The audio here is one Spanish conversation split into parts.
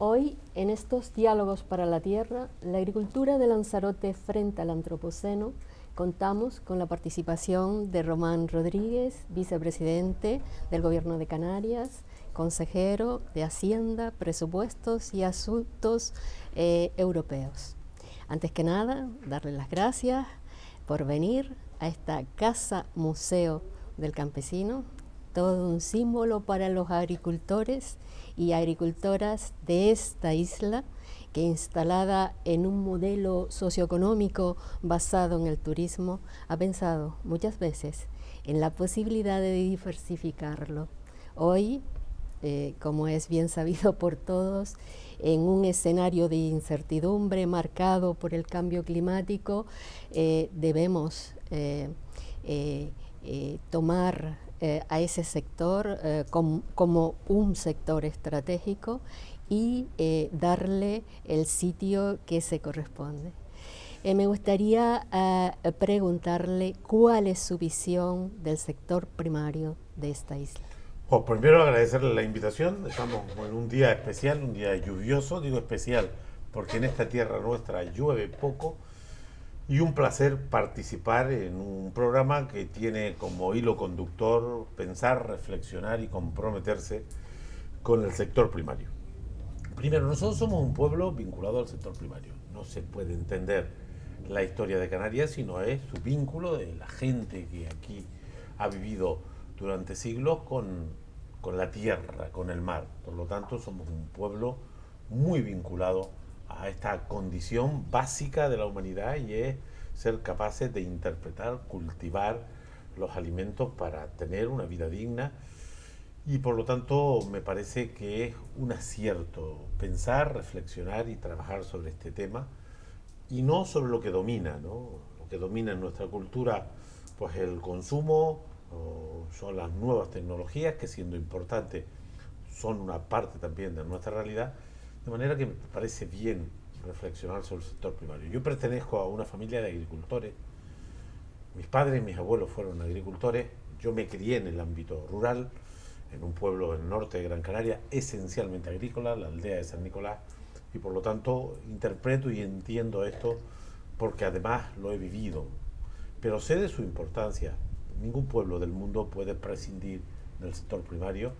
Hoy, en estos diálogos para la tierra, la agricultura de Lanzarote frente al antropoceno, contamos con la participación de Román Rodríguez, vicepresidente del Gobierno de Canarias, consejero de Hacienda, Presupuestos y Asuntos Europeos. Antes que nada, darle las gracias por venir a esta Casa Museo del Campesino, todo un símbolo para los agricultores y agricultoras de esta isla, que instalada en un modelo socioeconómico basado en el turismo, ha pensado muchas veces en la posibilidad de diversificarlo. Hoy, como es bien sabido por todos, en un escenario de incertidumbre marcado por el cambio climático, debemos tomar a ese sector como un sector estratégico y darle el sitio que se corresponde. Me gustaría preguntarle cuál es su visión del sector primario de esta isla. Pues primero agradecerle la invitación. Estamos en un día especial, un día lluvioso. Digo especial porque en esta tierra nuestra llueve poco. Y un placer participar en un programa que tiene como hilo conductor pensar, reflexionar y comprometerse con el sector primario. Primero, nosotros somos un pueblo vinculado al sector primario. No se puede entender la historia de Canarias si no es su vínculo de la gente que aquí ha vivido durante siglos con la tierra, con el mar. Por lo tanto, somos un pueblo muy vinculado a esta condición básica de la humanidad, y es ser capaces de interpretar, cultivar los alimentos para tener una vida digna. Y por lo tanto me parece que es un acierto pensar, reflexionar y trabajar sobre este tema, y no sobre lo que domina, ¿no? Lo que domina en nuestra cultura, pues el consumo, son las nuevas tecnologías, que siendo importantes son una parte también de nuestra realidad, de manera que me parece bien reflexionar sobre el sector primario. Yo pertenezco a una familia de agricultores. Mis padres y mis abuelos fueron agricultores. Yo me crié en el ámbito rural, en un pueblo del norte de Gran Canaria, esencialmente agrícola, la aldea de San Nicolás, y por lo tanto interpreto y entiendo esto porque además lo he vivido. Pero sé de su importancia. Ningún pueblo del mundo puede prescindir del sector primario.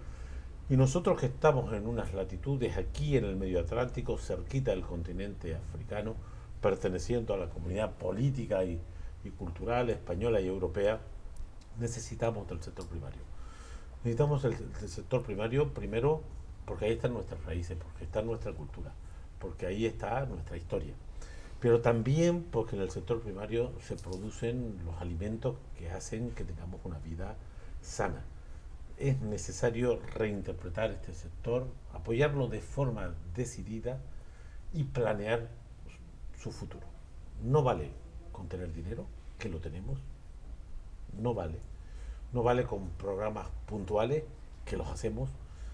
Y nosotros que estamos en unas latitudes aquí en el medio Atlántico, cerquita del continente africano, perteneciendo a la comunidad política y cultural española y europea, necesitamos del sector primario. Necesitamos del sector primario primero porque ahí están nuestras raíces, porque está nuestra cultura, porque ahí está nuestra historia. Pero también porque en el sector primario se producen los alimentos que hacen que tengamos una vida sana. Es necesario reinterpretar este sector, apoyarlo de forma decidida y planear su futuro. No vale con tener dinero, que lo tenemos, no vale. No vale con programas puntuales, que los hacemos,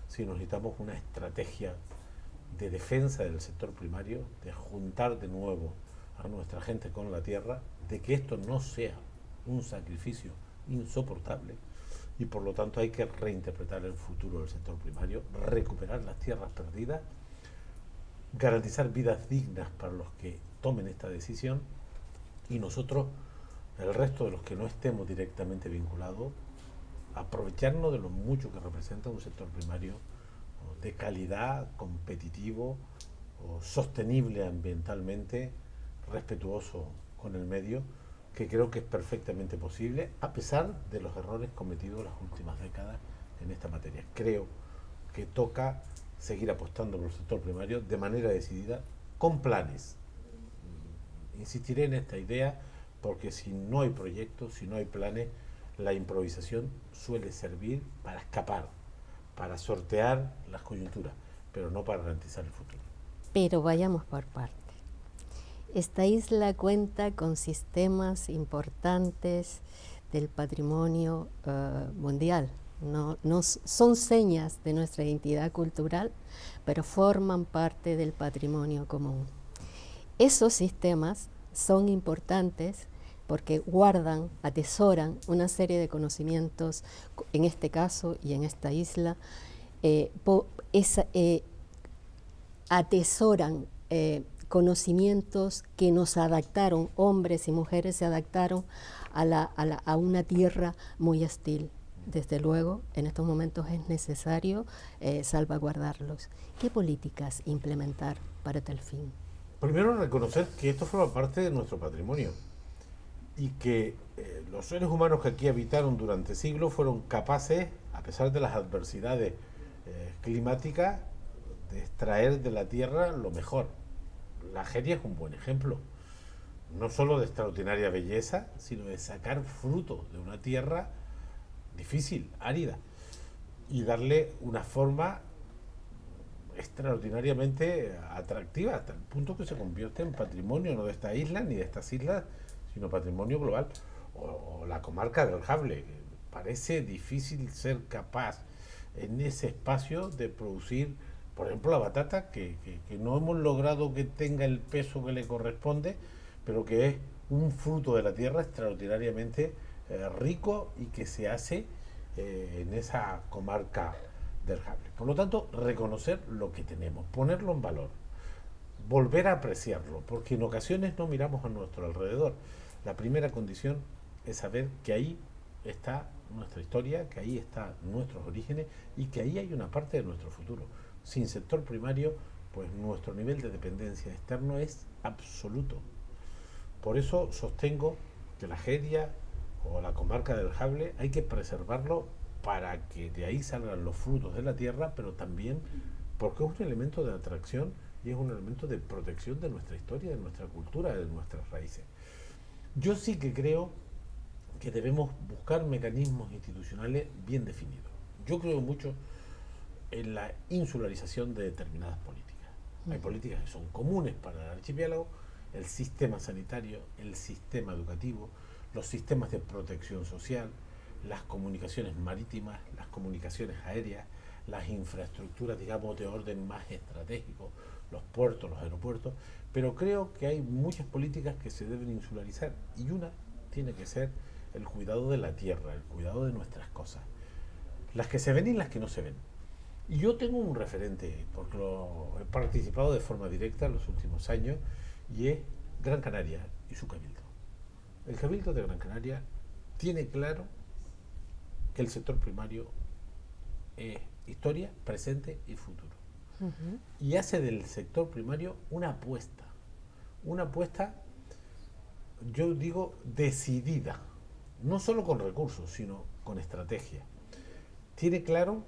si necesitamos una estrategia de defensa del sector primario, de juntar de nuevo a nuestra gente con la tierra, de que esto no sea un sacrificio insoportable. Y por lo tanto hay que reinterpretar el futuro del sector primario, recuperar las tierras perdidas, garantizar vidas dignas para los que tomen esta decisión, y nosotros, el resto de los que no estemos directamente vinculados, aprovecharnos de lo mucho que representa un sector primario de calidad, competitivo, sostenible ambientalmente, respetuoso con el medio, que creo que es perfectamente posible, a pesar de los errores cometidos en las últimas décadas en esta materia. Creo que toca seguir apostando por el sector primario de manera decidida, con planes. Insistiré en esta idea porque si no hay proyectos, si no hay planes, la improvisación suele servir para escapar, para sortear las coyunturas, pero no para garantizar el futuro. Pero vayamos por partes. Esta isla cuenta con sistemas importantes del patrimonio mundial. No son señas de nuestra identidad cultural, pero forman parte del patrimonio común. Esos sistemas son importantes porque guardan, atesoran una serie de conocimientos, en este caso y en esta isla, atesoran conocimientos que nos adaptaron, hombres y mujeres se adaptaron a una tierra muy hostil. Desde luego, en estos momentos es necesario salvaguardarlos. ¿Qué políticas implementar para tal fin? Primero, reconocer que esto forma parte de nuestro patrimonio y que los seres humanos que aquí habitaron durante siglos fueron capaces, a pesar de las adversidades climáticas, de extraer de la tierra lo mejor. La Jeria es un buen ejemplo, no solo de extraordinaria belleza, sino de sacar fruto de una tierra difícil, árida, y darle una forma extraordinariamente atractiva, hasta el punto que se convierte en patrimonio no de esta isla ni de estas islas, sino patrimonio global. O la comarca del Jable, que parece difícil ser capaz en ese espacio de producir, por ejemplo, la batata, que no hemos logrado que tenga el peso que le corresponde, pero que es un fruto de la tierra extraordinariamente rico y que se hace en esa comarca del Jable. Por lo tanto, reconocer lo que tenemos, ponerlo en valor, volver a apreciarlo, porque en ocasiones no miramos a nuestro alrededor. La primera condición es saber que ahí está nuestra historia, que ahí están nuestros orígenes y que ahí hay una parte de nuestro futuro. Sin sector primario, pues nuestro nivel de dependencia externo es absoluto. Por eso sostengo que la Jeria o la comarca del Jable hay que preservarlo para que de ahí salgan los frutos de la tierra, pero también porque es un elemento de atracción y es un elemento de protección de nuestra historia, de nuestra cultura, de nuestras raíces. Yo sí que creo que debemos buscar mecanismos institucionales bien definidos. Yo creo mucho en la insularización de determinadas políticas. Hay políticas que son comunes para el archipiélago, el sistema sanitario, el sistema educativo, los sistemas de protección social, las comunicaciones marítimas, las comunicaciones aéreas, las infraestructuras, digamos, de orden más estratégico, los puertos, los aeropuertos, pero creo que hay muchas políticas que se deben insularizar y una tiene que ser el cuidado de la tierra, el cuidado de nuestras cosas, las que se ven y las que no se ven. Y yo tengo un referente, porque he participado de forma directa en los últimos años, y es Gran Canaria y su cabildo. El cabildo de Gran Canaria tiene claro que el sector primario es historia, presente y futuro. Y hace del sector primario una apuesta, yo digo, decidida, no solo con recursos, sino con estrategia. Tiene claro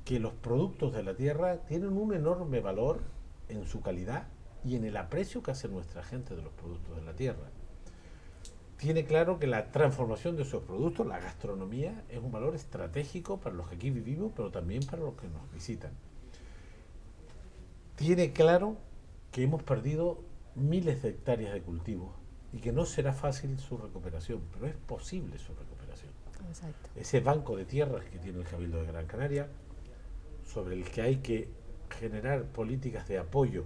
que los productos de la tierra tienen un enorme valor en su calidad y en el aprecio que hace nuestra gente de los productos de la tierra. Tiene claro que la transformación de esos productos, la gastronomía, es un valor estratégico para los que aquí vivimos, pero también para los que nos visitan. Tiene claro que hemos perdido miles de hectáreas de cultivos y que no será fácil su recuperación, pero es posible su recuperación. Exacto. Ese banco de tierras que tiene el Cabildo de Gran Canaria, sobre el que hay que generar políticas de apoyo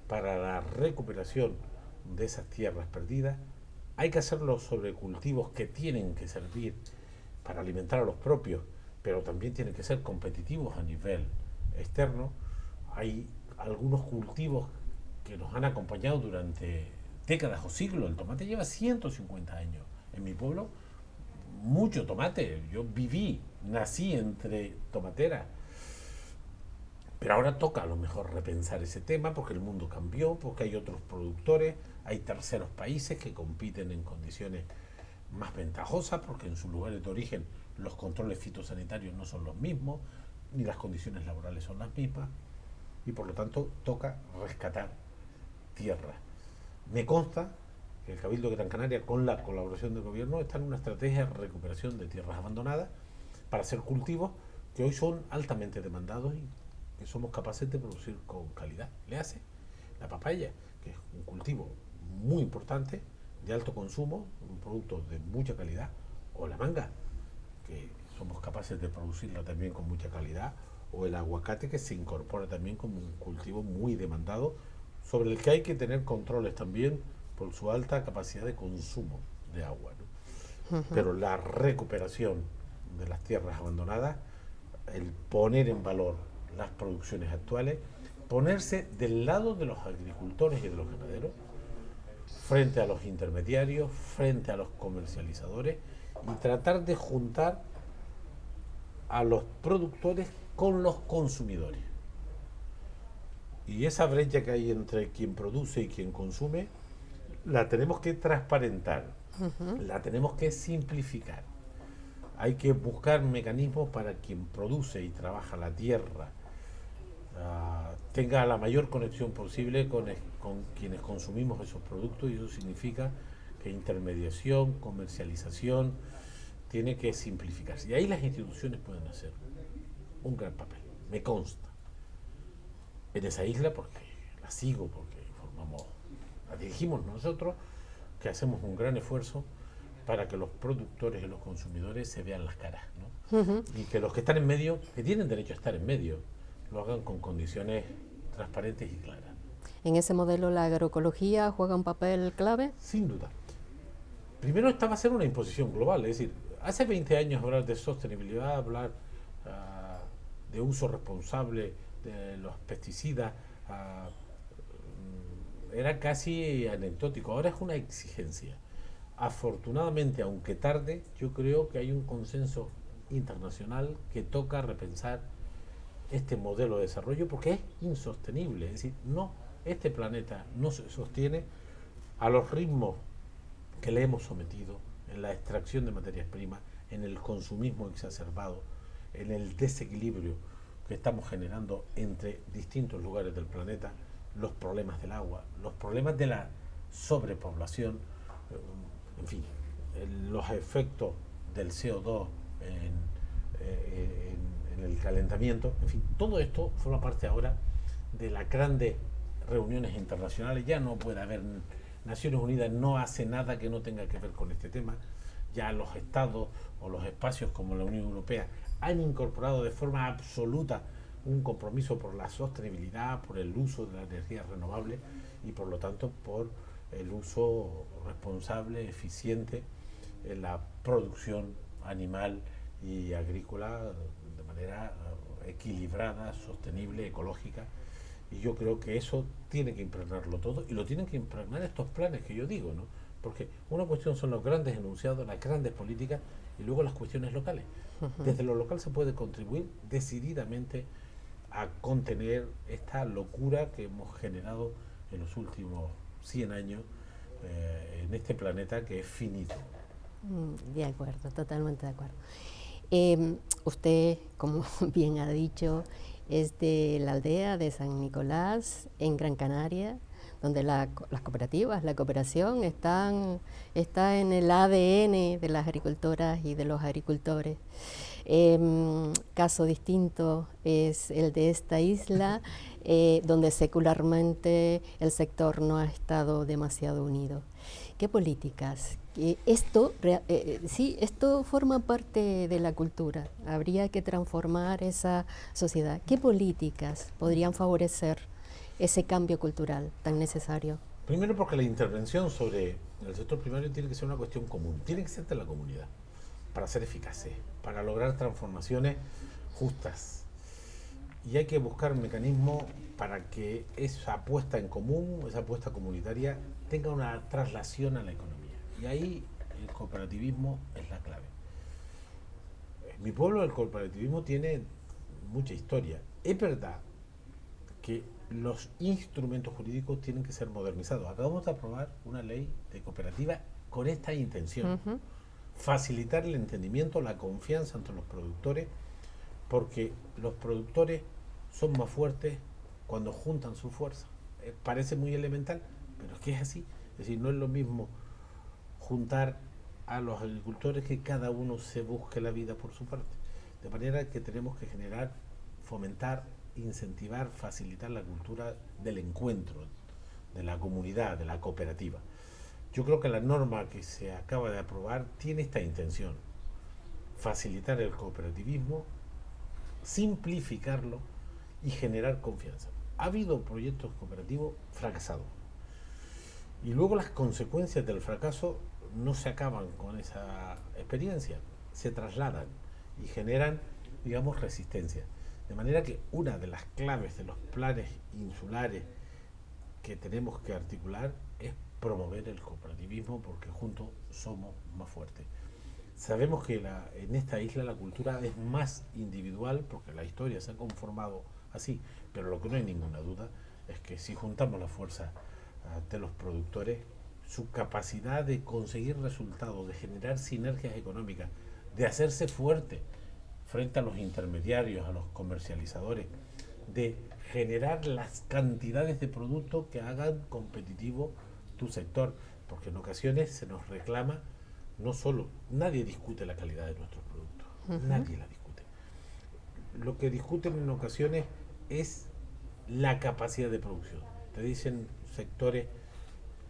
para la recuperación de esas tierras perdidas, hay que hacerlo sobre cultivos que tienen que servir para alimentar a los propios, pero también tienen que ser competitivos a nivel externo. Hay algunos cultivos que nos han acompañado durante décadas o siglos. El tomate lleva 150 años. En mi pueblo, mucho tomate. Yo nací entre tomateras. Pero ahora toca a lo mejor repensar ese tema porque el mundo cambió, porque hay otros productores, hay terceros países que compiten en condiciones más ventajosas porque en sus lugares de origen los controles fitosanitarios no son los mismos, ni las condiciones laborales son las mismas, y por lo tanto toca rescatar tierra. Me consta que el Cabildo de Gran Canaria, con la colaboración del gobierno, está en una estrategia de recuperación de tierras abandonadas para hacer cultivos que hoy son altamente demandados y que somos capaces de producir con calidad. Le hace la papaya, que es un cultivo muy importante, de alto consumo, un producto de mucha calidad, o la manga, que somos capaces de producirla también con mucha calidad, o el aguacate, que se incorpora también como un cultivo muy demandado, sobre el que hay que tener controles también por su alta capacidad de consumo de agua, ¿no? Pero la recuperación de las tierras abandonadas, el poner en valor las producciones actuales ponerse del lado de los agricultores y de los ganaderos, frente a los intermediarios, frente a los comercializadores, y tratar de juntar a los productores con los consumidores. Y esa brecha que hay entre quien produce y quien consume, la tenemos que transparentar, la tenemos que simplificar. Hay que buscar mecanismos para quien produce y trabaja la tierra tenga la mayor conexión posible con quienes consumimos esos productos, y eso significa que intermediación, comercialización, tiene que simplificarse. Y ahí las instituciones pueden hacer un gran papel, me consta. En esa isla, porque la sigo, porque la dirigimos nosotros, que hacemos un gran esfuerzo para que los productores y los consumidores se vean las caras, ¿no? Y que los que están en medio, que tienen derecho a estar en medio, lo hagan con condiciones transparentes y claras. ¿En ese modelo la agroecología juega un papel clave? Sin duda. Primero, esta va a ser una imposición global, es decir, hace 20 años hablar de sostenibilidad, hablar de uso responsable de los pesticidas, era casi anecdótico. Ahora es una exigencia. Afortunadamente, aunque tarde, yo creo que hay un consenso internacional que toca repensar este modelo de desarrollo, porque es insostenible. Es decir, este planeta no se sostiene a los ritmos que le hemos sometido en la extracción de materias primas, en el consumismo exacerbado, en el desequilibrio que estamos generando entre distintos lugares del planeta, los problemas del agua, los problemas de la sobrepoblación, en fin, los efectos del CO2 en el calentamiento, en fin, todo esto forma parte ahora de las grandes reuniones internacionales. Ya no puede haber, Naciones Unidas no hace nada que no tenga que ver con este tema. Ya los estados o los espacios como la Unión Europea han incorporado de forma absoluta un compromiso por la sostenibilidad, por el uso de la energía renovable y por lo tanto por el uso responsable, eficiente en la producción animal y agrícola de manera equilibrada, sostenible, ecológica. Y yo creo que eso tiene que impregnarlo todo, y lo tienen que impregnar estos planes que yo digo, ¿no? Porque una cuestión son los grandes enunciados, las grandes políticas, y luego las cuestiones locales. Desde lo local se puede contribuir decididamente a contener esta locura que hemos generado en los últimos 100 años en este planeta que es finito. De acuerdo, totalmente de acuerdo. Usted, como bien ha dicho, es de la aldea de San Nicolás, en Gran Canaria, donde las cooperativas, la cooperación está en el ADN de las agricultoras y de los agricultores. Caso distinto es el de esta isla, donde secularmente el sector no ha estado demasiado unido. ¿Qué políticas? Esto forma parte de la cultura. Habría que transformar esa sociedad. ¿Qué políticas podrían favorecer ese cambio cultural tan necesario? Primero, porque la intervención sobre el sector primario tiene que ser una cuestión común, tiene que ser de la comunidad, para ser eficaces, para lograr transformaciones justas. Y hay que buscar mecanismos para que esa apuesta en común, esa apuesta comunitaria, tenga una traslación a la economía. Y ahí el cooperativismo es la clave. En mi pueblo el cooperativismo tiene mucha historia. Es verdad que los instrumentos jurídicos tienen que ser modernizados. Acabamos de aprobar una ley de cooperativa con esta intención. Facilitar el entendimiento, la confianza entre los productores, porque los productores son más fuertes cuando juntan su fuerza. Parece muy elemental, pero es que es así. Es decir, no es lo mismo juntar a los agricultores que cada uno se busque la vida por su parte. De manera que tenemos que generar, fomentar, incentivar, facilitar la cultura del encuentro, de la comunidad, de la cooperativa. Yo creo que la norma que se acaba de aprobar tiene esta intención: facilitar el cooperativismo, simplificarlo y generar confianza. Ha habido proyectos cooperativos fracasados, y luego las consecuencias del fracaso no se acaban con esa experiencia, se trasladan y generan, digamos, resistencia. De manera que una de las claves de los planes insulares que tenemos que articular es promover el cooperativismo, porque juntos somos más fuertes. Sabemos que en esta isla la cultura es más individual, porque la historia se ha conformado así, pero lo que no hay ninguna duda es que si juntamos la fuerza de los productores, su capacidad de conseguir resultados, de generar sinergias económicas, de hacerse fuerte frente a los intermediarios, a los comercializadores, de generar las cantidades de productos que hagan competitivo tu sector, porque en ocasiones se nos reclama, no solo, nadie discute la calidad de nuestros productos, nadie la discute. Lo que discuten en ocasiones es la capacidad de producción. Te dicen sectores,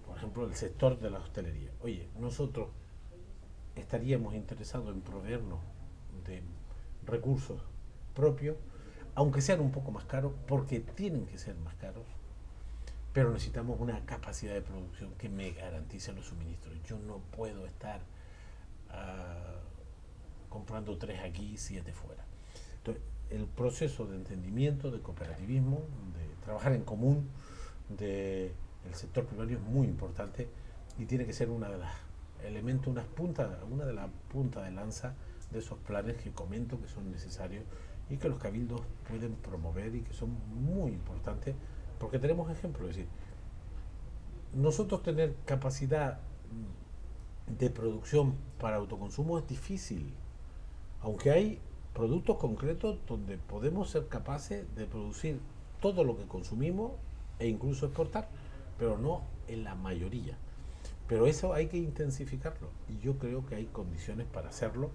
por ejemplo, el sector de la hostelería. Oye, nosotros estaríamos interesados en proveernos de recursos propios, aunque sean un poco más caros, porque tienen que ser más caros, pero necesitamos una capacidad de producción que me garantice los suministros. Yo no puedo estar comprando 3 aquí y 7 fuera. Entonces, el proceso de entendimiento, de cooperativismo, de trabajar en común, del sector primario es muy importante y tiene que ser una de las elementos, una de las puntas de lanza de esos planes que comento que son necesarios y que los cabildos pueden promover y que son muy importantes, porque tenemos ejemplos. Es decir, nosotros tener capacidad de producción para autoconsumo es difícil, aunque hay productos concretos donde podemos ser capaces de producir todo lo que consumimos e incluso exportar, pero no en la mayoría. Pero eso hay que intensificarlo y yo creo que hay condiciones para hacerlo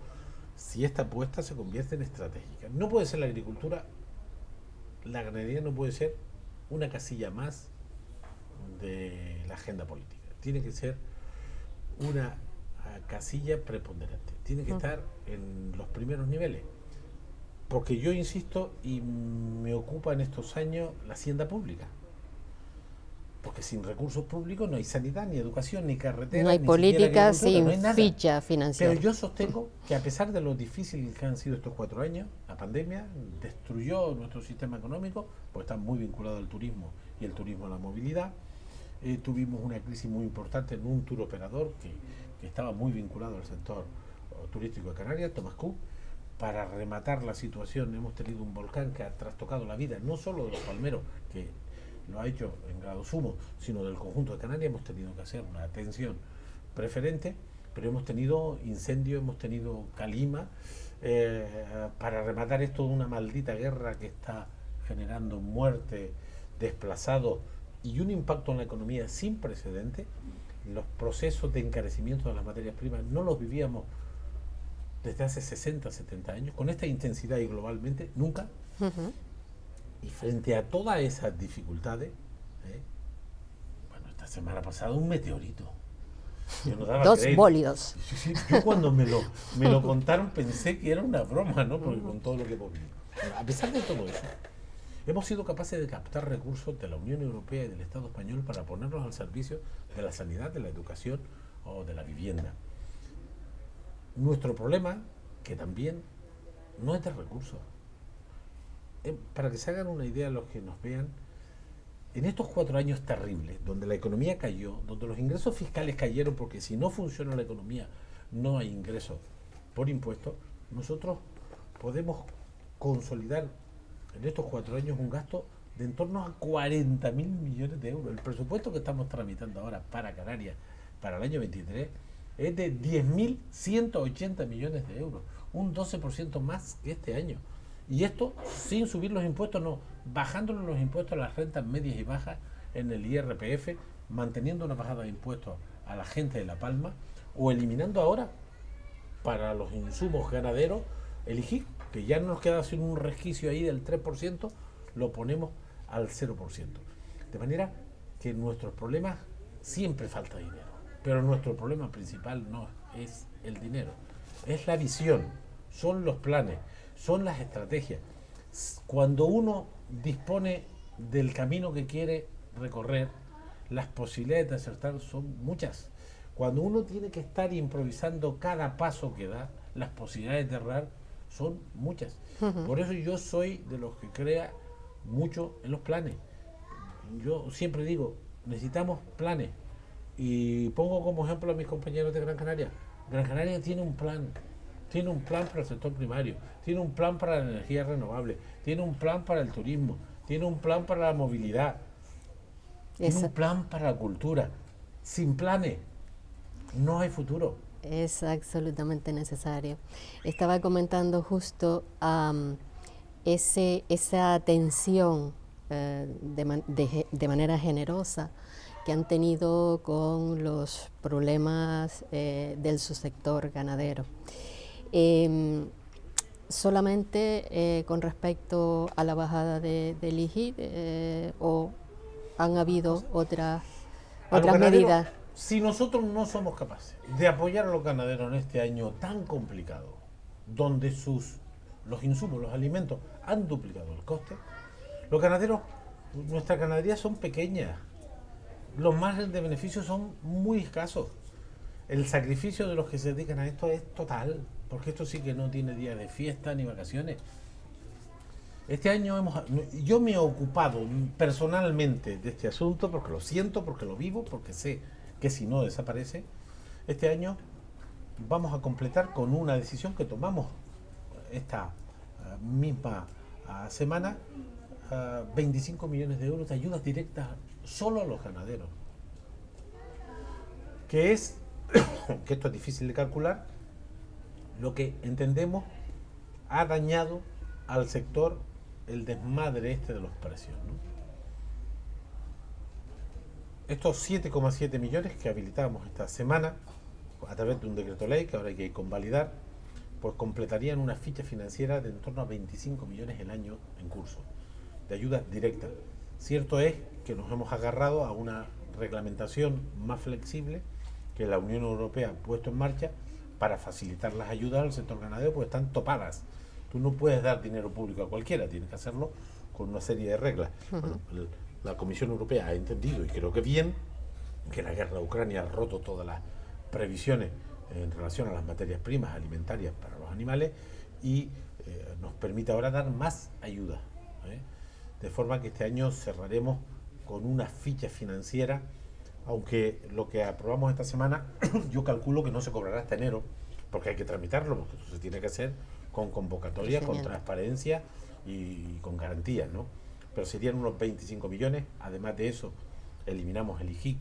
si esta apuesta se convierte en estratégica. No puede ser la agricultura, la ganadería no puede ser una casilla más de la agenda política. Tiene que ser una casilla preponderante. Tiene que estar en los primeros niveles. Porque yo insisto y me ocupa en estos años la hacienda pública. Porque sin recursos públicos no hay sanidad, ni educación, ni carretera, no hay ni política sin no hay nada. ficha financiera. Pero yo sostengo que a pesar de lo difícil que han sido estos 4 años, la pandemia destruyó nuestro sistema económico, pues está muy vinculado al turismo y el turismo a la movilidad. Tuvimos una crisis muy importante en un tour operador que estaba muy vinculado al sector turístico de Canarias, Thomas Cook. Para rematar la situación hemos tenido un volcán que ha trastocado la vida, no solo de los palmeros, que lo ha hecho en grado sumo, sino del conjunto de Canarias. Hemos tenido que hacer una atención preferente, pero hemos tenido incendios, hemos tenido calima, para rematar esto de una maldita guerra que está generando muerte, desplazados y un impacto en la economía sin precedentes. Los procesos de encarecimiento de las materias primas no los vivíamos desde hace 60, 70 años, con esta intensidad y globalmente, nunca. Y frente a todas esas dificultades, bueno, esta semana pasada un meteorito. Yo no daba 2 crédito. bólidos. Sí, yo cuando me lo contaron pensé que era una broma, ¿no? Porque con todo lo que hemos vivido. A pesar de todo eso, hemos sido capaces de captar recursos de la Unión Europea y del Estado español para ponerlos al servicio de la sanidad, de la educación o de la vivienda. Nuestro problema, que también no es de recursos. Para que se hagan una idea los que nos vean, en estos 4 años terribles, donde la economía cayó, donde los ingresos fiscales cayeron, porque si no funciona la economía no hay ingresos por impuestos, nosotros podemos consolidar en estos 4 años un gasto de en torno a 40.000 millones de euros. El presupuesto que estamos tramitando ahora para Canarias para el año 23 es de 10.180 millones de euros, un 12% más que este año. Y esto sin subir los impuestos, no, bajándole los impuestos a las rentas medias y bajas en el IRPF, manteniendo una bajada de impuestos a la gente de La Palma, o eliminando ahora para los insumos ganaderos el IGIC, que ya nos queda sin un resquicio ahí del 3%, lo ponemos al 0%. De manera que nuestros problemas siempre falta dinero, pero nuestro problema principal no es el dinero, es la visión, son los planes, son las estrategias. Cuando uno dispone del camino que quiere recorrer, las posibilidades de acertar son muchas. Cuando uno tiene que estar improvisando cada paso que da, las posibilidades de errar son muchas. Ujú. Por eso yo soy de los que crea mucho en los planes. Yo siempre digo, necesitamos planes. Y pongo como ejemplo a mis compañeros de Gran Canaria. Gran Canaria tiene un plan para el sector primario, tiene un plan para la energía renovable, tiene un plan para el turismo, tiene un plan para la movilidad, tiene un Esa- plan para la cultura. Sin planes no hay futuro. Es absolutamente necesario. Estaba comentando justo esa atención de manera generosa que han tenido con los problemas del subsector ganadero. Em, Solamente con respecto a la bajada del IGI o han habido A los otras ganaderos, medidas. si nosotros no somos capaces de apoyar a los ganaderos en este año tan complicado, donde los insumos, los alimentos han duplicado el coste, los ganaderos, nuestras ganaderías son pequeñas, los márgenes de beneficio son muy escasos. El sacrificio de los que se dedican a esto es total, porque esto sí que no tiene días de fiesta ni vacaciones. Este año yo me he ocupado personalmente de este asunto porque lo siento, porque lo vivo, porque sé que si no desaparece. Este año vamos a completar con una decisión que tomamos esta misma semana, 25 millones de euros de ayudas directas solo a los ganaderos. Que es, que esto es difícil de calcular, lo que entendemos ha dañado al sector el desmadre este de los precios, ¿no? Estos 7,7 millones que habilitamos esta semana a través de un decreto ley que ahora hay que convalidar, pues completarían una ficha financiera de en torno a 25 millones el año en curso de ayudas directas. Cierto es que nos hemos agarrado a una reglamentación más flexible que la Unión Europea ha puesto en marcha para facilitar las ayudas al sector ganadero, porque están topadas. Tú no puedes dar dinero público a cualquiera, tienes que hacerlo con una serie de reglas. Bueno, la Comisión Europea ha entendido, y creo que bien, que la guerra de Ucrania ha roto todas las previsiones en relación a las materias primas alimentarias para los animales y nos permite ahora dar más ayuda, ¿eh? De forma que este año cerraremos con una ficha financiera, aunque lo que aprobamos esta semana yo calculo que no se cobrará hasta enero, porque hay que tramitarlo, porque eso se tiene que hacer con convocatoria, con transparencia y con garantías, ¿no? Pero serían unos 25 millones. Además de eso, eliminamos el IGI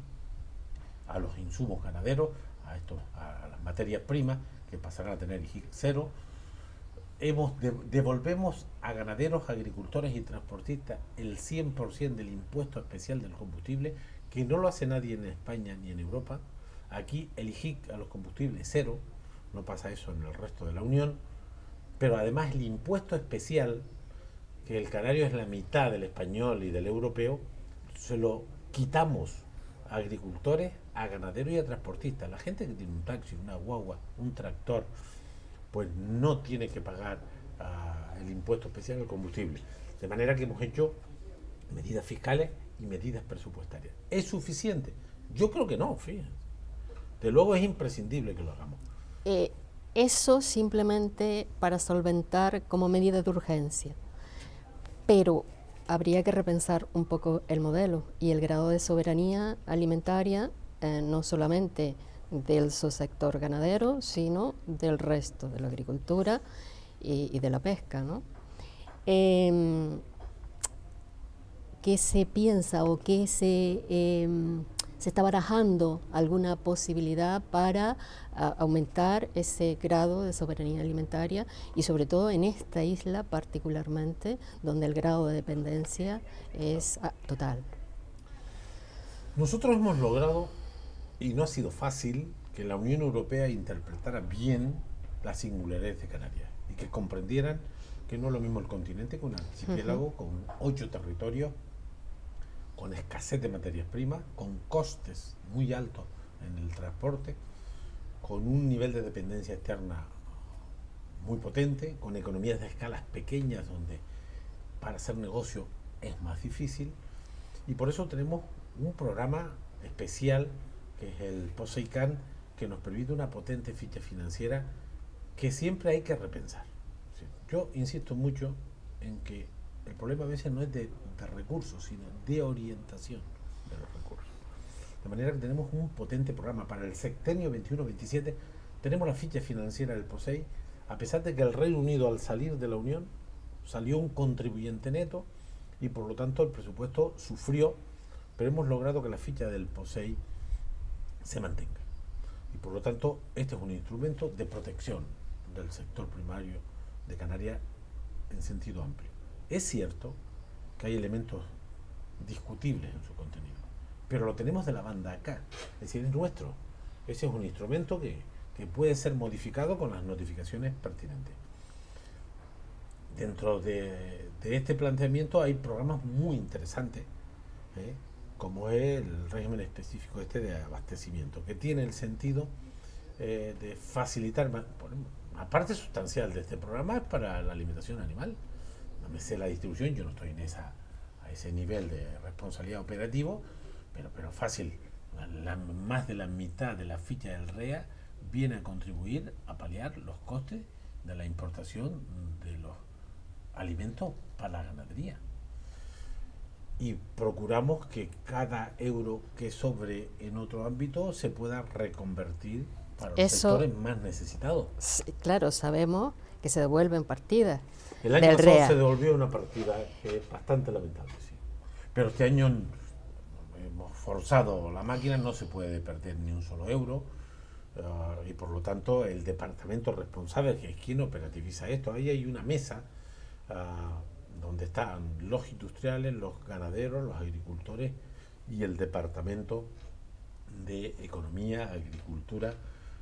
a los insumos ganaderos, a las materias primas, que pasarán a tener IGI cero. Devolvemos a ganaderos, agricultores y transportistas el 100% del impuesto especial del combustible, que no lo hace nadie en España ni en Europa. Aquí el IGI a los combustibles cero, no pasa eso en el resto de la Unión, pero además el impuesto especial, que el canario es la mitad del español y del europeo, se lo quitamos a agricultores, a ganaderos y a transportistas. La gente que tiene un taxi, una guagua, un tractor, pues no tiene que pagar el impuesto especial al combustible. De manera que hemos hecho medidas fiscales y medidas presupuestarias. ¿Es suficiente? Yo creo que no, fíjense. De luego es imprescindible que lo hagamos. Eso simplemente para solventar como medida de urgencia. Pero habría que repensar un poco el modelo y el grado de soberanía alimentaria, no solamente del subsector ganadero, sino del resto de la agricultura y de la pesca, ¿no? ¿Qué se piensa o qué se está barajando alguna posibilidad para aumentar ese grado de soberanía alimentaria y sobre todo en esta isla particularmente donde el grado de dependencia es total? Nosotros hemos logrado, y no ha sido fácil, que la Unión Europea interpretara bien la singularidad de Canarias y que comprendieran que no es lo mismo el continente que un archipiélago con 8 territorios, con escasez de materias primas, con costes muy altos en el transporte, con un nivel de dependencia externa muy potente, con economías de escalas pequeñas donde para hacer negocio es más difícil, y por eso tenemos un programa especial que es el POSEICAN, que nos permite una potente ficha financiera que siempre hay que repensar. ¿Sí? Yo insisto mucho en que el problema a veces no es de recursos, sino de orientación de los recursos. De manera que tenemos un potente programa para el sexenio 21-27. Tenemos la ficha financiera del POSEI, a pesar de que el Reino Unido, al salir de la Unión, salió un contribuyente neto y por lo tanto el presupuesto sufrió, pero hemos logrado que la ficha del POSEI se mantenga. Y por lo tanto este es un instrumento de protección del sector primario de Canarias en sentido amplio. Es cierto que hay elementos discutibles en su contenido, pero lo tenemos de la banda acá, es decir, es nuestro. Ese es un instrumento que puede ser modificado con las notificaciones pertinentes. Dentro de este planteamiento hay programas muy interesantes, como es el régimen específico de abastecimiento, que tiene el sentido de facilitar, una parte sustancial de este programa es para la alimentación animal. No me sé la distribución, yo no estoy a ese nivel de responsabilidad operativo, pero fácil, más de la mitad de la ficha del REA viene a contribuir a paliar los costes de la importación de los alimentos para la ganadería. Y procuramos que cada euro que sobre en otro ámbito se pueda reconvertir para los sectores más necesitados. Sí, claro, sabemos que se devuelven partidas. El año pasado se devolvió una partida que es bastante lamentable, sí. Pero este año hemos forzado la máquina, no se puede perder ni un solo euro, y por lo tanto el departamento responsable, que es quien operativiza esto, ahí hay una mesa donde están los industriales, los ganaderos, los agricultores y el departamento de Economía, Agricultura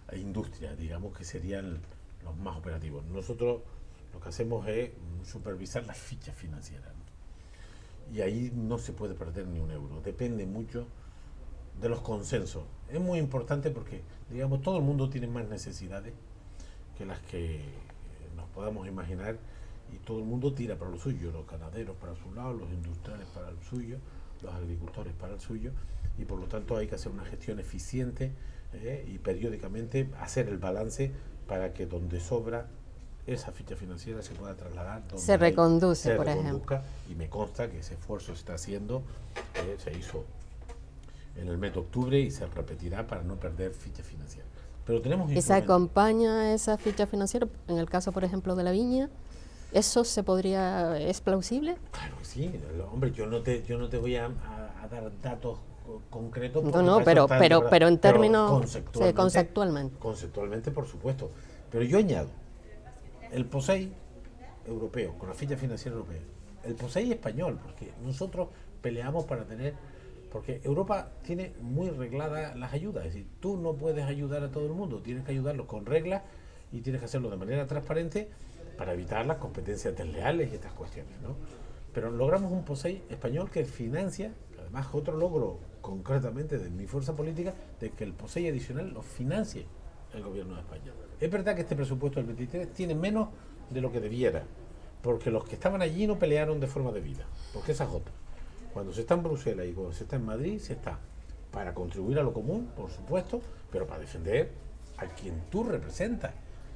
e Industria, digamos que serían los más operativos. Nosotros lo que hacemos es supervisar las fichas financieras, ¿no? Y ahí no se puede perder ni un euro, depende mucho de los consensos. Es muy importante porque, digamos, todo el mundo tiene más necesidades que las que nos podamos imaginar y todo el mundo tira para lo suyo, los ganaderos para su lado, los industriales para el suyo, los agricultores para el suyo, y por lo tanto hay que hacer una gestión eficiente y periódicamente hacer el balance para que donde sobra esa ficha financiera se pueda trasladar donde se reconduce, por ejemplo. Y me consta que ese esfuerzo se está haciendo, se hizo en el mes de octubre y se repetirá para no perder ficha financiera. Pero tenemos ¿Y se acompaña esa ficha financiera en el caso, por ejemplo, de la viña? ¿Eso es plausible? Claro que sí, hombre, yo no te voy a dar datos concretos. No, pero en términos conceptualmente. Conceptualmente, por supuesto. Pero yo añado, el POSEI europeo, con la ficha financiera europea, el POSEI español, porque nosotros peleamos para tener, porque Europa tiene muy regladas las ayudas, es decir, tú no puedes ayudar a todo el mundo, tienes que ayudarlos con reglas y tienes que hacerlo de manera transparente para evitar las competencias desleales y estas cuestiones, ¿no? Pero logramos un POSEI español que financia, además otro logro concretamente de mi fuerza política, de que el POSEI adicional lo financie el gobierno de España. Es verdad que este presupuesto del 23 tiene menos de lo que debiera, porque los que estaban allí no pelearon de forma debida, porque esa es otra. Cuando se está en Bruselas y cuando se está en Madrid, se está para contribuir a lo común, por supuesto, pero para defender a quien tú representas.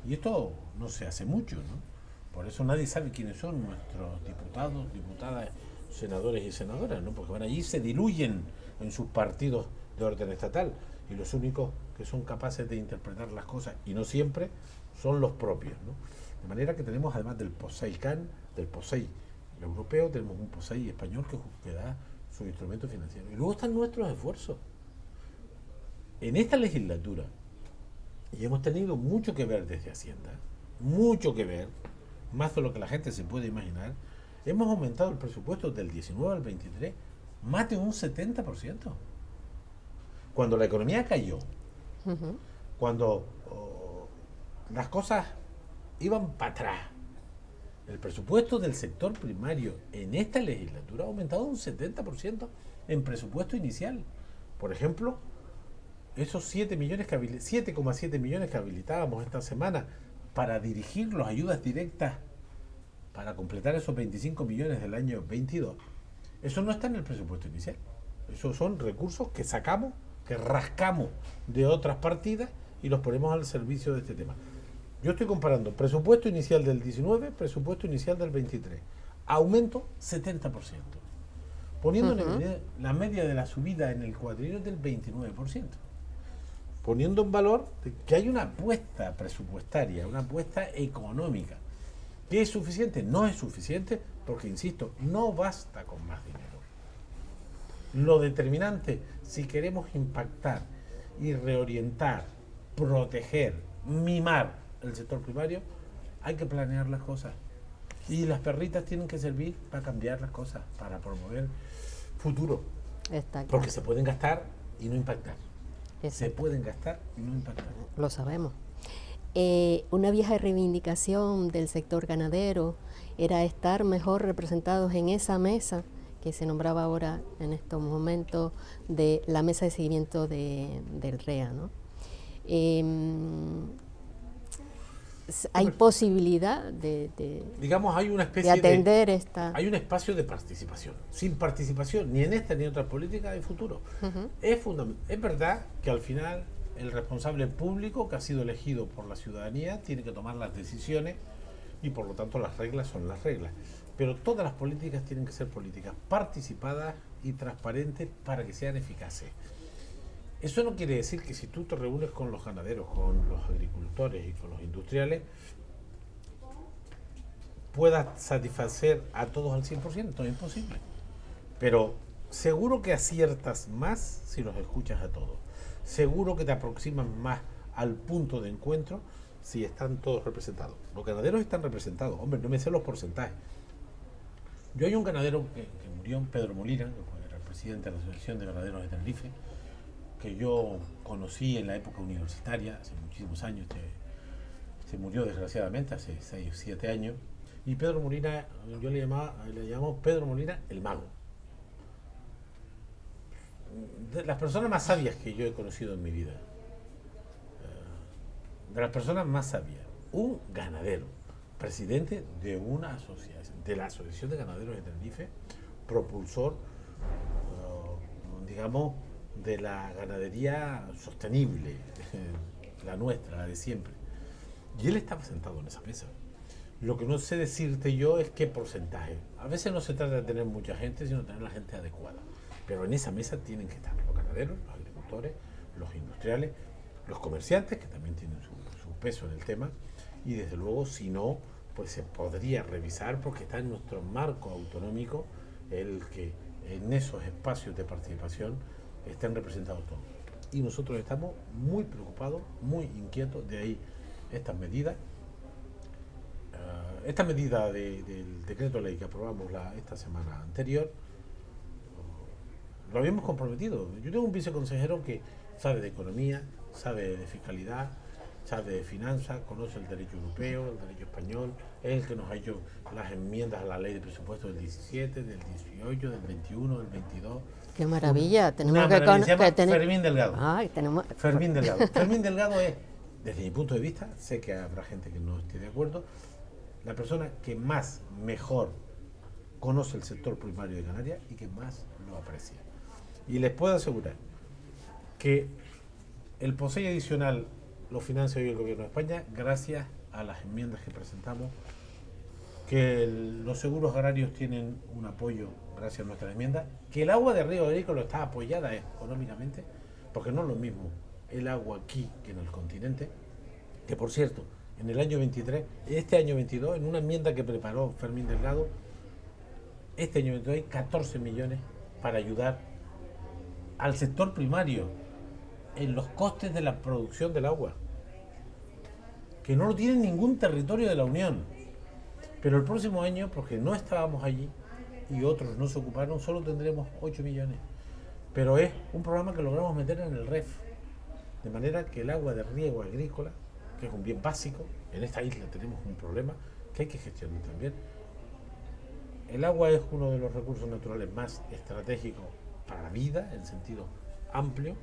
Y esto no se hace mucho, ¿no? Por eso nadie sabe quiénes son nuestros diputados, diputadas, senadores y senadoras, ¿no? Porque van allí, se diluyen en sus partidos de orden estatal y los únicos que son capaces de interpretar las cosas, y no siempre, son los propios, ¿no? De manera que tenemos, además del POSEI-CAN, del POSEI europeo, tenemos un POSEI español que da su instrumento financiero. Y luego están nuestros esfuerzos. En esta legislatura, y hemos tenido mucho que ver desde Hacienda, mucho que ver, más de lo que la gente se puede imaginar, hemos aumentado el presupuesto del 19 al 23 más de un 70%. Cuando la economía cayó, cuando las cosas iban para atrás, el presupuesto del sector primario en esta legislatura ha aumentado un 70% en presupuesto inicial. Por ejemplo, esos 7,7 millones que habilitábamos esta semana para dirigir las ayudas directas para completar esos 25 millones del año 22, eso no está en el presupuesto inicial. Esos son recursos que sacamos, que rascamos de otras partidas y los ponemos al servicio de este tema. Yo estoy comparando presupuesto inicial del 19, presupuesto inicial del 23. Aumento 70%. Poniendo la media de la subida en el cuatrienio del 29%. Poniendo en valor que hay una apuesta presupuestaria, una apuesta económica. ¿Que es suficiente? No es suficiente porque, insisto, no basta con más dinero. Lo determinante, si queremos impactar y reorientar, proteger, mimar el sector primario, hay que planear las cosas. Y las perritas tienen que servir para cambiar las cosas, para promover futuro. Porque se pueden gastar y no impactar. Se pueden gastar y no impactar. Lo sabemos. Una vieja reivindicación del sector ganadero era estar mejor representados en esa mesa que se nombraba ahora en estos momentos de la mesa de seguimiento del REA, ¿no? Hay posibilidad digamos, hay una especie de atender esta... Hay un espacio de participación. Sin participación, ni en esta ni en otras políticas, hay futuro. Es verdad que al final el responsable público que ha sido elegido por la ciudadanía tiene que tomar las decisiones y por lo tanto las reglas son las reglas. Pero todas las políticas tienen que ser políticas participadas y transparentes para que sean eficaces. Eso no quiere decir que si tú te reúnes con los ganaderos, con los agricultores y con los industriales, puedas satisfacer a todos al 100%, es imposible. Pero seguro que aciertas más si los escuchas a todos. Seguro que te aproximas más al punto de encuentro si están todos representados. Los ganaderos están representados. Hombre, no me sé los porcentajes. Yo hay un ganadero que murió, Pedro Molina, que era el presidente de la Asociación de Ganaderos de Tenerife, que yo conocí en la época universitaria, hace muchísimos años, se murió desgraciadamente, hace 6 o 7 años, y Pedro Molina, yo le llamaba Pedro Molina el mago. De las personas más sabias que yo he conocido en mi vida, de las personas más sabias, un ganadero, presidente de una asociación, de la Asociación de Ganaderos de Tenerife, propulsor, digamos, de la ganadería sostenible, la nuestra, la de siempre. Y él estaba sentado en esa mesa. Lo que no sé decirte yo es qué porcentaje. A veces no se trata de tener mucha gente, sino de tener la gente adecuada. Pero en esa mesa tienen que estar los ganaderos, los agricultores, los industriales, los comerciantes, que también tienen su peso en el tema. Y desde luego, si no, pues se podría revisar, porque está en nuestro marco autonómico el que en esos espacios de participación estén representados todos. Y nosotros estamos muy preocupados, muy inquietos, de ahí estas medidas. Esta medida del decreto ley que aprobamos esta semana anterior, lo habíamos comprometido. Yo tengo un viceconsejero que sabe de economía, sabe de fiscalidad, sabe de finanzas, conoce el derecho europeo, el derecho español, es el que nos ha hecho las enmiendas a la ley de presupuesto del 17, del 18, del 21, del 22. ¡Qué maravilla! Tenemos se llama Fermín Delgado. Fermín Delgado. Fermín Delgado es, desde mi punto de vista, sé que habrá gente que no esté de acuerdo, la persona que más, mejor conoce el sector primario de Canarias y que más lo aprecia. Y les puedo asegurar que el POSEI adicional lo financia hoy el Gobierno de España gracias a las enmiendas que presentamos, que los seguros agrarios tienen un apoyo gracias a nuestras enmiendas, que el agua de Río Agrícola está apoyada económicamente, porque no es lo mismo el agua aquí que en el continente, que por cierto, en el año 23, este año 22, en una enmienda que preparó Fermín Delgado, este año 22 hay 14 millones para ayudar al sector primario en los costes de la producción del agua, que no lo tiene ningún territorio de la Unión. Pero el próximo año, porque no estábamos allí y otros no se ocuparon, solo tendremos 8 millones. Pero es un programa que logramos meter en el REF, de manera que el agua de riego agrícola, que es un bien básico, en esta isla tenemos un problema que hay que gestionar también. El agua es uno de los recursos naturales más estratégicos para la vida, en sentido amplio,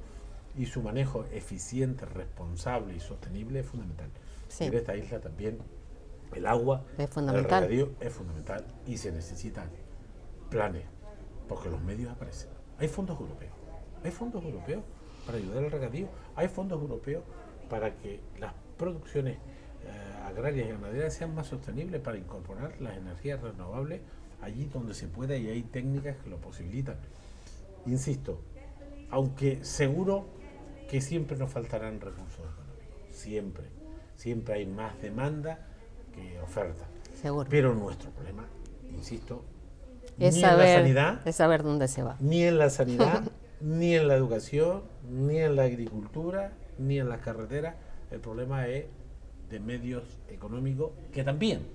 y su manejo eficiente, responsable y sostenible es fundamental. Sí. En esta isla también el agua, es fundamental. El regadío es fundamental y se necesitan planes, porque los medios aparecen. Hay fondos europeos para ayudar al regadío, hay fondos europeos para que las producciones agrarias y ganaderas sean más sostenibles para incorporar las energías renovables allí donde se pueda y hay técnicas que lo posibilitan. Insisto, aunque seguro que siempre nos faltarán recursos económicos, siempre hay más demanda que oferta. Seguro. Pero nuestro problema, insisto, Es ni saber, en la sanidad, es saber dónde se va. ni en la sanidad, ni en la educación, ni en la agricultura, ni en las carreteras. El problema es de medios económicos, que también.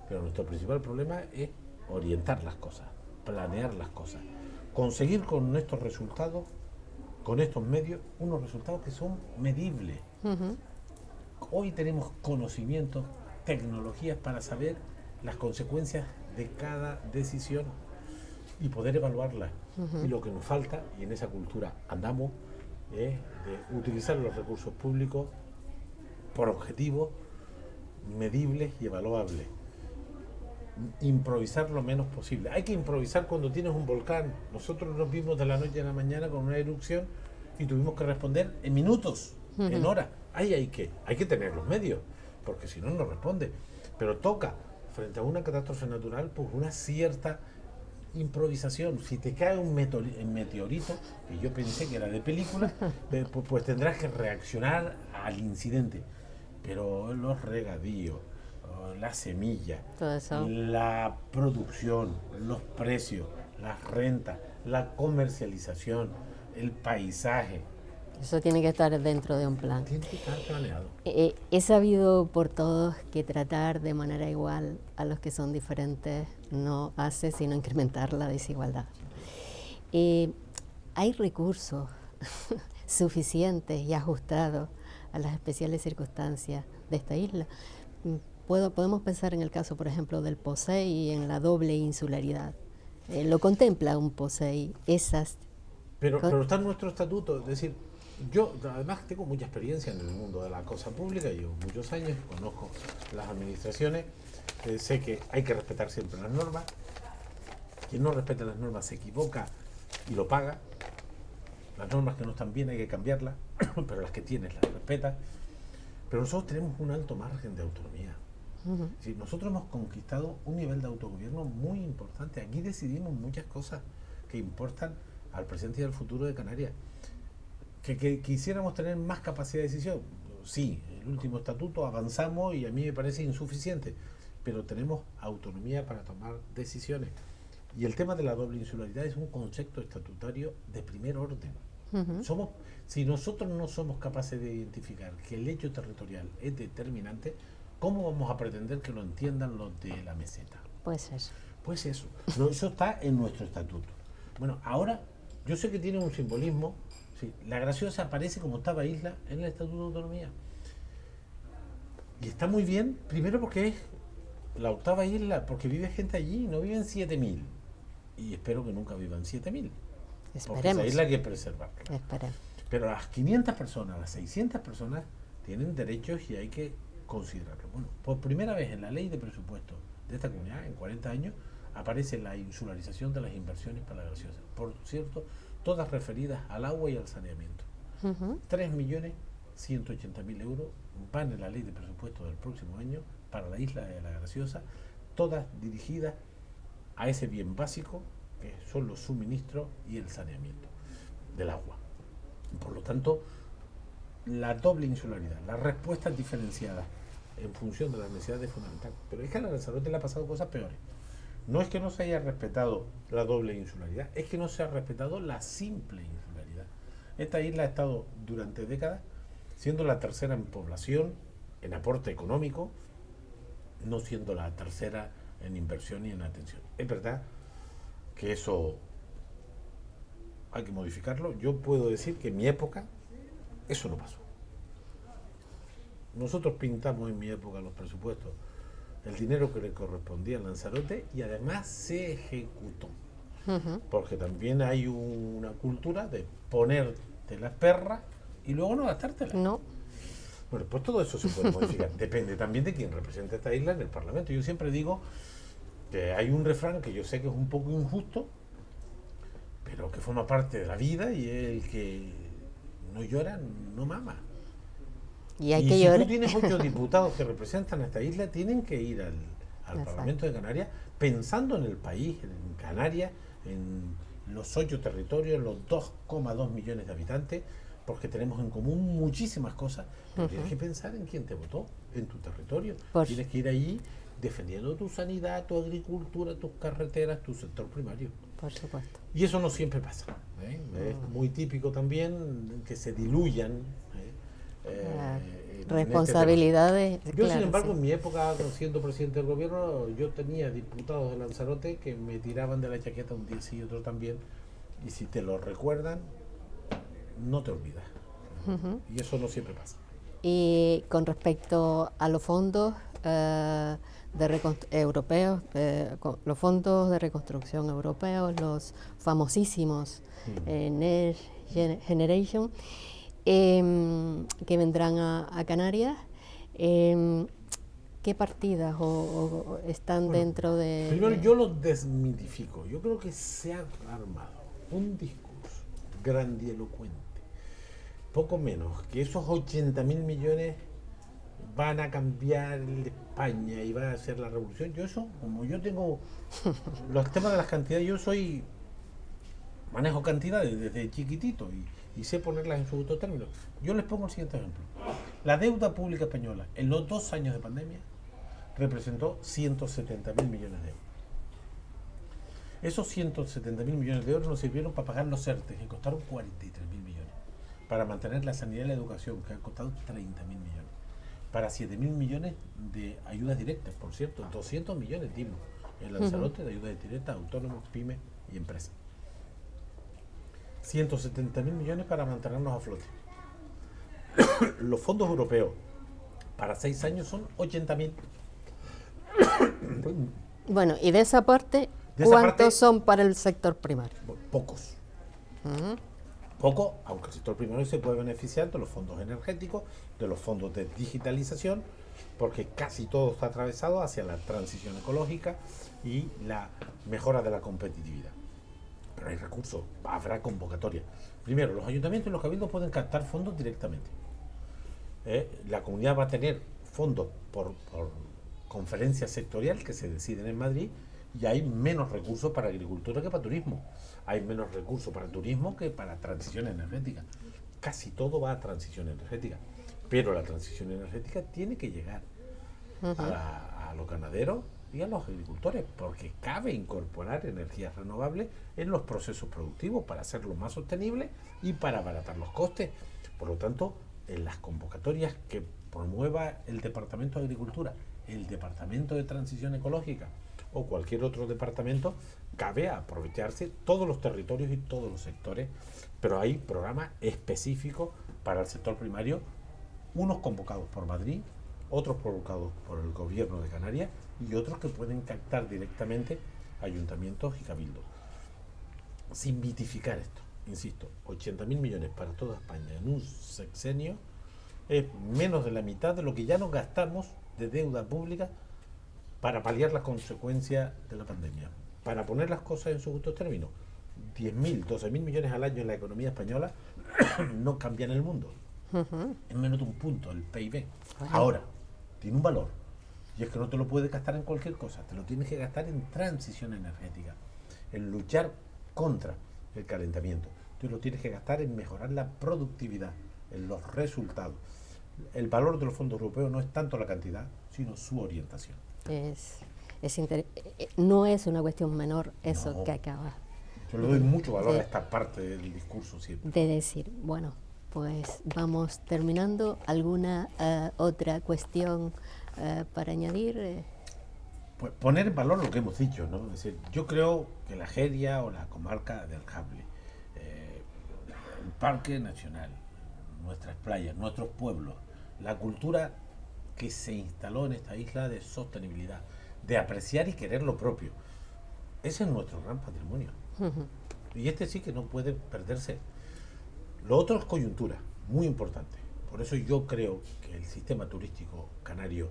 Pero nuestro principal problema es orientar las cosas, planear las cosas, conseguir con estos resultados, con estos medios, unos resultados que son medibles. Ujú. Hoy tenemos conocimientos, tecnologías para saber las consecuencias de cada decisión y poder evaluarlas. Y lo que nos falta, y en esa cultura andamos, es de utilizar los recursos públicos por objetivos medibles y evaluables. Improvisar lo menos posible. Hay que improvisar cuando tienes un volcán. Nosotros nos vimos de la noche a la mañana con una erupción y tuvimos que responder en minutos, en horas. Ahí hay que tener los medios, porque si no, no responde. Pero toca, frente a una catástrofe natural, pues una cierta improvisación. Si te cae un meteorito, que yo pensé que era de película, pues tendrás que reaccionar al incidente. Pero los regadíos, la semilla, Todo eso. la producción, los precios, las rentas, la comercialización, el paisaje, Eso tiene que estar dentro de un plan. tiene que estar planeado. He sabido por todos que tratar de manera igual a los que son diferentes no hace sino incrementar la desigualdad. Hay recursos suficientes y ajustados a las especiales circunstancias de esta isla. Podemos pensar en el caso, por ejemplo, del POSEI y en la doble insularidad. Lo contempla un POSEI, esas... Pero está en nuestro estatuto, es decir, yo además tengo mucha experiencia en el mundo de la cosa pública, llevo muchos años, conozco las administraciones, sé que hay que respetar siempre las normas, quien no respeta las normas se equivoca y lo paga, las normas que no están bien hay que cambiarlas, pero las que tienes las respetas, pero nosotros tenemos un alto margen de autonomía. Ujú. Sí, nosotros hemos conquistado un nivel de autogobierno muy importante. Aquí decidimos muchas cosas que importan al presente y al futuro de Canarias. Que quisiéramos tener más capacidad de decisión. Sí, el último estatuto avanzamos y a mí me parece insuficiente, pero tenemos autonomía para tomar decisiones. Y el tema de la doble insularidad es un concepto estatutario de primer orden. Ujú. Si nosotros no somos capaces de identificar que el hecho territorial es determinante, ¿cómo vamos a pretender que lo entiendan los de la meseta? Pues eso. Pues eso, no, eso está en nuestro estatuto. Bueno, ahora yo sé que tiene un simbolismo. Sí, la Graciosa aparece como octava isla en el Estatuto de Autonomía. Y está muy bien, primero porque es la octava isla, porque vive gente allí, no viven 7.000. Y espero que nunca vivan 7.000. Porque Esperemos. esa isla hay que preservarla. Esperemos. Pero a las 500 personas, a las 600 personas, tienen derechos y hay que considerarlo. Bueno, por primera vez en la ley de presupuesto de esta comunidad, en 40 años, aparece la insularización de las inversiones para la Graciosa. Por cierto, todas referidas al agua y al saneamiento. Ujú. 3.180.000 euros van en la ley de presupuesto del próximo año para la isla de la Graciosa, todas dirigidas a ese bien básico que son los suministros y el saneamiento del agua. Por lo tanto, la doble insularidad, las respuestas diferenciadas en función de las necesidades fundamentales. Pero es que a la Lanzarote le ha pasado cosas peores. No es que no se haya respetado la doble insularidad, es que no se ha respetado la simple insularidad. Esta isla ha estado durante décadas siendo la tercera en población, en aporte económico, no siendo la tercera en inversión y en atención. Es verdad que eso hay que modificarlo. Yo puedo decir que en mi época eso no pasó. Nosotros pintamos en mi época los presupuestos, el dinero que le correspondía a Lanzarote y además se ejecutó. Ujú. Porque también hay una cultura de ponerte las perras y luego no gastártelas. No. Bueno, pues todo eso se puede modificar. Depende también de quién representa esta isla en el Parlamento. Yo siempre digo que hay un refrán que yo sé que es un poco injusto, pero que forma parte de la vida y es el que no llora, no mama. Y hay Y que si llorar. tú tienes 8 diputados que representan a esta isla, tienen que ir al Exacto. Parlamento de Canarias pensando en el país, en Canarias, en los 8 territorios, los 2,2 millones de habitantes, porque tenemos en común muchísimas cosas. Pero tienes que pensar en quién te votó, en tu territorio. Por- Tienes que ir ahí defendiendo tu sanidad, tu agricultura, tus carreteras, tu sector primario. Por supuesto. Y eso no siempre pasa. Es muy típico también que se diluyan en este tema. Responsabilidades. Yo, claro, sin embargo, sí. en mi época, siendo presidente del gobierno, yo tenía diputados de Lanzarote que me tiraban de la chaqueta un día sí y otro también. Y si te lo recuerdan, no te olvidas. Y eso no siempre pasa. Y con respecto a los fondos europeos, los fondos de reconstrucción europeos, los famosísimos Next Generation, que vendrán a Canarias, ¿qué partidas o están Bueno, dentro de...? Primero, yo lo desmitifico. Yo creo que se ha armado un discurso grandilocuente, poco menos, que esos 80.000 millones van a cambiar España y va a hacer la revolución. Yo eso, como yo tengo los temas de las cantidades, manejo cantidades desde chiquitito y sé ponerlas en su justo término. Yo les pongo el siguiente ejemplo. La deuda pública española en los 2 años de pandemia representó 170.000 millones de euros. Esos 170.000 millones de euros nos sirvieron para pagar los ERTE, que costaron 43.000 millones, para mantener la sanidad y la educación, que han costado 30.000 millones, para 7.000 millones de ayudas directas, por cierto, 200 millones dimos en Lanzarote de ayudas directas a autónomos, pymes y empresas. 170.000 millones para mantenernos a flote. Los fondos europeos para 6 años son 80.000. Bueno, y de esa parte, De esa ¿cuántos parte- son para el sector primario? Pocos. Poco, aunque el sector primario se puede beneficiar de los fondos energéticos, de los fondos de digitalización, porque casi todo está atravesado hacia la transición ecológica y la mejora de la competitividad. Pero hay recursos, habrá convocatoria. Primero, los ayuntamientos y los cabildos pueden captar fondos directamente. La comunidad va a tener fondos por conferencia sectorial que se deciden en Madrid, y hay menos recursos para agricultura que para turismo. Hay menos recursos para turismo que para transición energética. Casi todo va a transición energética. Pero la transición energética tiene que llegar a los ganaderos y a los agricultores, porque cabe incorporar energías renovables en los procesos productivos para hacerlo más sostenible y para abaratar los costes. Por lo tanto, en las convocatorias que promueva el Departamento de Agricultura, el Departamento de Transición Ecológica o cualquier otro departamento, cabe aprovecharse todos los territorios y todos los sectores, pero hay programas específicos para el sector primario, unos convocados por Madrid, otros convocados por el gobierno de Canarias y otros que pueden captar directamente ayuntamientos y cabildos. Sin mitificar esto, insisto, 80.000 millones para toda España en un sexenio es menos de la mitad de lo que ya nos gastamos de deuda pública para paliar las consecuencias de la pandemia. Para poner las cosas en su justo término, 10.000, 12.000 millones al año en la economía española no cambian el mundo. Es menos de un punto el PIB. Ahora, tiene un valor. Y es que no te lo puedes gastar en cualquier cosa. Te lo tienes que gastar en transición energética, en luchar contra el calentamiento. Tú lo tienes que gastar en mejorar la productividad, en los resultados. El valor de los fondos europeos no es tanto la cantidad, sino su orientación. No es una cuestión menor eso No. que acaba Yo le doy mucho valor a esta parte del discurso siempre. de decir. Bueno, pues vamos terminando. ¿Alguna otra cuestión para añadir? Pues poner en valor lo que hemos dicho, ¿no? Es decir, yo creo que la Jeria o la comarca del Cable, el Parque Nacional, nuestras playas, nuestros pueblos, la cultura que se instaló en esta isla de sostenibilidad, de apreciar y querer lo propio. Ese es nuestro gran patrimonio. Y este sí que no puede perderse. Lo otro es coyuntura, muy importante. Por eso yo creo que el sistema turístico canario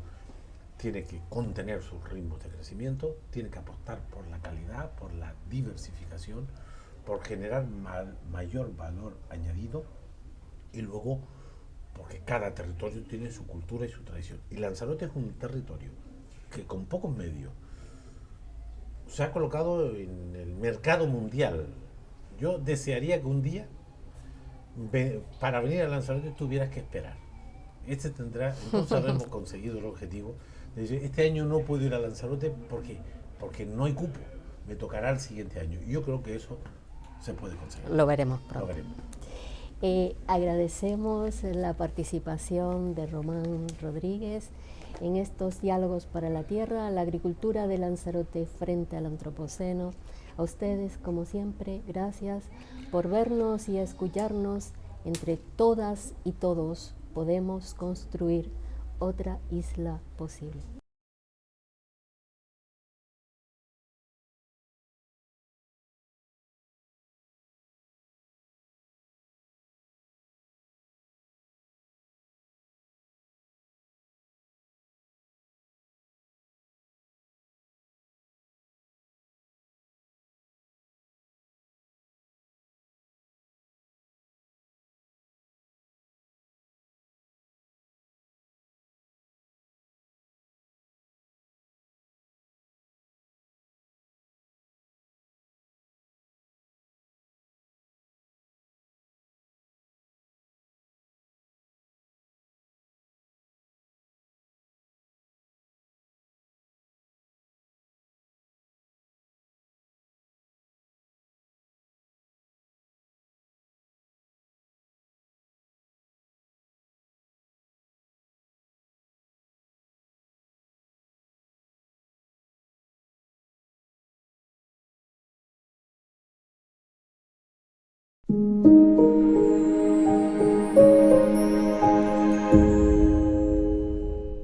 tiene que contener sus ritmos de crecimiento, tiene que apostar por la calidad, por la diversificación, por generar mayor valor añadido y luego porque cada territorio tiene su cultura y su tradición. Y Lanzarote es un territorio que con pocos medios se ha colocado en el mercado mundial. Yo desearía que un día para venir a Lanzarote tuvieras que esperar. Entonces habremos conseguido el objetivo. De decir, este año no puedo ir a Lanzarote porque no hay cupo. Me tocará el siguiente año. Y yo creo que eso se puede conseguir. Lo veremos pronto. Lo veremos. Agradecemos la participación de Román Rodríguez en estos diálogos para la tierra, la agricultura de Lanzarote frente al antropoceno. A ustedes, como siempre, gracias por vernos y escucharnos. Entre todas y todos podemos construir otra isla posible.